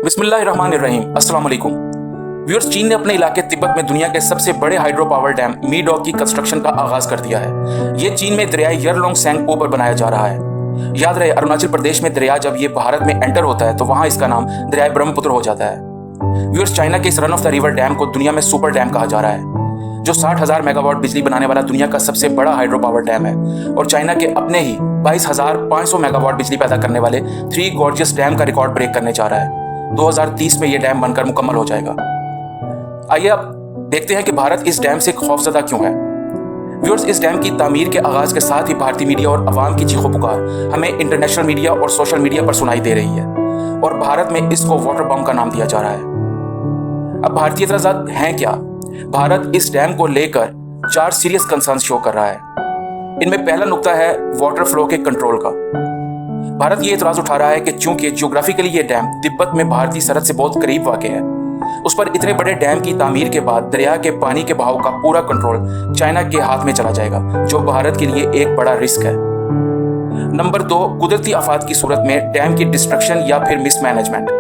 बिस्मिल्लाहिर्रहमानिर्रहीम, अस्सलाम वालेकुम। व्यूअर्स, चीन ने अपने इलाके तिब्बत में दुनिया के सबसे बड़े हाइड्रो पावर डैम मीडॉक की कंस्ट्रक्शन का आगाज कर दिया है। ये चीन में दरिया यरलोंग सेंगपो पर बनाया जा रहा है। याद रहे, अरुणाचल प्रदेश में दरिया जब ये भारत में एंटर होता है तो वहां इसका नाम दरिया ब्रह्मपुत्र हो जाता है। व्यूअर्स, चाइना के इस run of the river dam को दुनिया में सुपर डैम कहा जा रहा है, जो 60,000 मेगावाट बिजली बनाने वाला दुनिया का सबसे बड़ा हाइड्रो पावर डैम है और चाइना के अपने ही 22,500 मेगावाट बिजली पैदा करने वाले 3 गॉर्जियस डैम का रिकॉर्ड ब्रेक करने जा रहा है। 2030 में यह डैम बनकर मुकम्मल हो जाएगा। आइए अब देखते हैं कि भारत इस डैम से खौफजदा क्यों है। व्यूअर्स, इस डैम की तामीर के आगाज के साथ ही भारतीय मीडिया और अवाम की चीखों पुकार हमें इंटरनेशनल मीडिया और सोशल मीडिया पर सुनाई दे रही है और भारत में इसको वाटर बॉम्ब का नाम दिया जा रहा है। अब भारतीय एतराज़ात हैं क्या? भारत इस डैम को लेकर 4 सीरियस कंसर्न शो कर रहा है। इनमें पहला नुक्ता है वाटर फ्लो के कंट्रोल का। भारत ये एतराज उठा रहा है कि चूंकि ज्योग्राफिकली ये डैम तिब्बत में भारतीय सरहद से बहुत करीब वाक़ है, उस पर इतने बड़े डैम की तामीर के बाद दरिया के पानी के बहाव का पूरा कंट्रोल चाइना के हाथ में चला जाएगा, जो भारत के लिए एक बड़ा रिस्क है। नंबर 2, कुदरती आफात की सूरत में डैम की डिस्ट्रक्शन या फिर मिसमैनेजमेंट।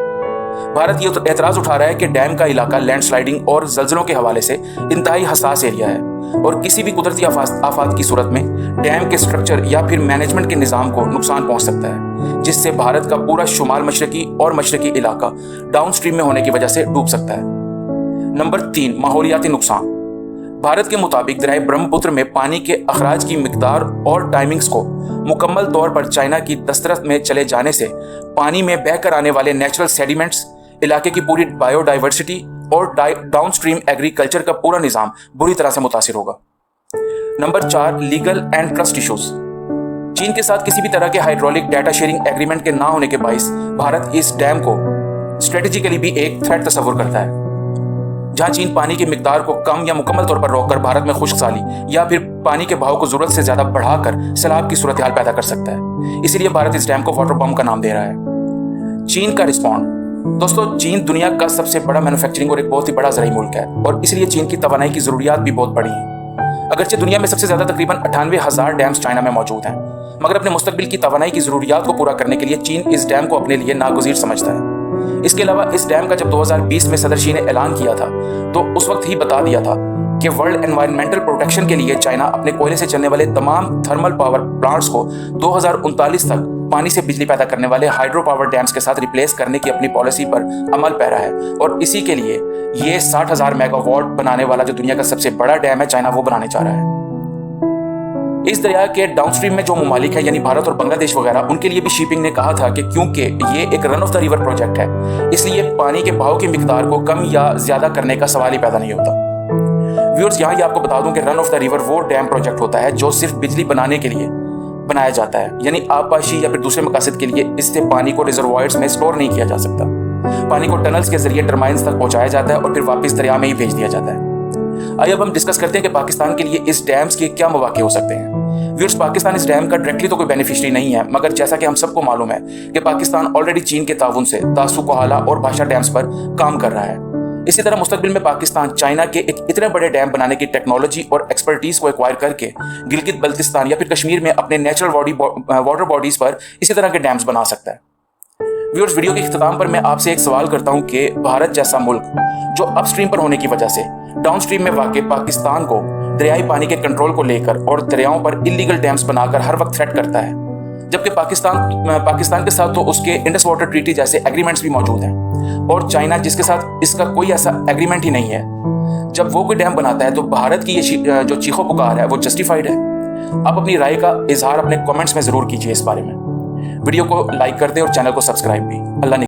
भारत ये एतराज उठा रहा है कि डैम का इलाका लैंडस्लाइडिंग और जल्जलों के हवाले से इंतहाई हसास एरिया है और किसी भी कुदरती आफात की सूरत में डैम के स्ट्रक्चर या फिर मैनेजमेंट के निज़ाम को नुकसान पहुंच सकता है, जिससे भारत का पूरा शुमाल मशरकी और मशरकी इलाका डाउन स्ट्रीम में होने की वजह से डूब सकता है। नंबर 3, माहौलियाती नुकसान। भारत के मुताबिक दरिया ब्रह्मपुत्र में पानी के अखराज की मिकदार और टाइमिंग्स को मुकम्मल तौर पर चाइना की दस्तरस में चले जाने से पानी में बहकर आने वाले नेचुरल सेडिमेंट्स, इलाके की पूरी बायोडाइवर्सिटी और डाउन स्ट्रीम एग्रीकल्चर का पूरा निज़ाम बुरी तरह से मुतासिर होगा। Number 4, legal and trust issues. चीन के साथ किसी भी तरह के हाइड्रोलिक डाटा शेयरिंग एग्रीमेंट के ना होने के बाइस भारत इस डैम को स्ट्रेटेजिकली भी एक थ्रेट तस्वुर करता है, जहां चीन पानी की मिकदार को कम या मुकम्मल तौर पर रोककर भारत में खुश्क साली या फिर पानी के बहाव को जरूरत से ज्यादा बढ़ाकर सैलाब की सूरत हाल पैदा कर सकता है। इसीलिए भारत इस डैम को वाटर बॉम्ब का नाम दे रहा है। चीन का रिस्पॉन्ड। दोस्तों, चीन दुनिया का सबसे बड़ा मैन्युफैक्चरिंग और एक बहुत ही बड़ा ज़राई मुल्क है और इसलिए चीन की तवानाई की ज़रूरियात भी बहुत बड़ी हैं। अगरचे दुनिया में सबसे ज़्यादा तकरीबन 98,000 डैम्स चाइना में मौजूद हैं, मगर अपने मुस्तकबिल की तवानाई की ज़रूरियात को पूरा करने के लिए चीन इस डैम को अपने लिए नागुज़ीर समझता है। इसके अलावा इस डैम का जब 2020 में सदर शी ने ऐलान किया था तो उस वक्त ही बता दिया था कि वर्ल्ड एनवायरमेंटल प्रोटेक्शन के लिए चाइना अपने कोयले से चलने वाले तमाम थर्मल पावर प्लांट्स को 2039 तक पानी से बिजली पैदा करने वाले हाइड्रो पावर डैम्स के साथ रिप्लेस करने की अपनी पॉलिसी पर अमल पैरा है और इसी के लिए ये 60,000 मेगावाट बनाने वाला जो दुनिया का सबसे बड़ा डैम है चाइना, वो बनाने जा रहा है। इस दरिया के डाउनस्ट्रीम में जो ममालिक है यानी भारत और बांग्लादेश वगैरह, उनके लिए भी शिपिंग ने कहा था कि क्योंकि ये एक run of the river project है, इसलिए पानी के बहाव की मिकदार को कम या ज्यादा करने का सवाल ही पैदा नहीं होता। व्यूअर्स, यहाँ आपको बता दूं कि रन ऑफ द रिवर वो डैम प्रोजेक्ट होता है जो सिर्फ बिजली बनाने के लिए बनाया जाता है, यानी आबपाशी या फिर दूसरे मकासद के लिए इससे पानी को रिजर्वायर्स में स्टोर नहीं किया जा सकता। पानी को टनल्स के जरिए टर्बाइंस तक पहुंचाया जाता है और फिर वापस दरिया में ही भेज दिया जाता है। आइए अब हम डिस्कस करते हैं कि पाकिस्तान के लिए इस डैम्स के क्या मौके हो सकते हैं। व्यूअर्स, पाकिस्तान इस डैम का डायरेक्टली तो कोई बेनिफिशियरी नहीं है, मगर जैसा कि हम सबको मालूम है कि पाकिस्तान ऑलरेडी चीन के ताउन से तासु, कोहाला और बाशा डैम्स पर काम कर रहा है। इसी तरह मुस्तकबिल में पाकिस्तान चाइना के एक इतने बड़े डैम बनाने की टेक्नोलॉजी और एक्सपर्टीज को एक्वायर करके गिलगित बल्तिस्तान या फिर कश्मीर में अपने नेचुरल वाटर बॉडीज पर इसी तरह के डैम्स बना सकता है। व्यूअर्स, वीडियो के इख्तिताम पर मैं आपसे एक सवाल करता हूं कि भारत जैसा मुल्क जो अपस्ट्रीम पर होने की वजह से डाउनस्ट्रीम में वाक़ पाकिस्तान को दरियाई पानी के कंट्रोल को लेकर और दरियाओं पर इलीगल डैम्स बनाकर हर वक्त थ्रेट करता है, जबकि पाकिस्तान के साथ तो उसके इंडस वाटर ट्रीटी जैसे एग्रीमेंट्स भी मौजूद हैं और चाइना जिसके साथ इसका कोई ऐसा एग्रीमेंट ही नहीं है, जब वो कोई डैम बनाता है तो भारत की ये जो चीखों पुकार है वो जस्टिफाइड है। आप अपनी राय का इजहार अपने कमेंट्स में ज़रूर कीजिए इस बारे में। वीडियो को लाइक कर दें और चैनल को सब्सक्राइब भी। अल्लाह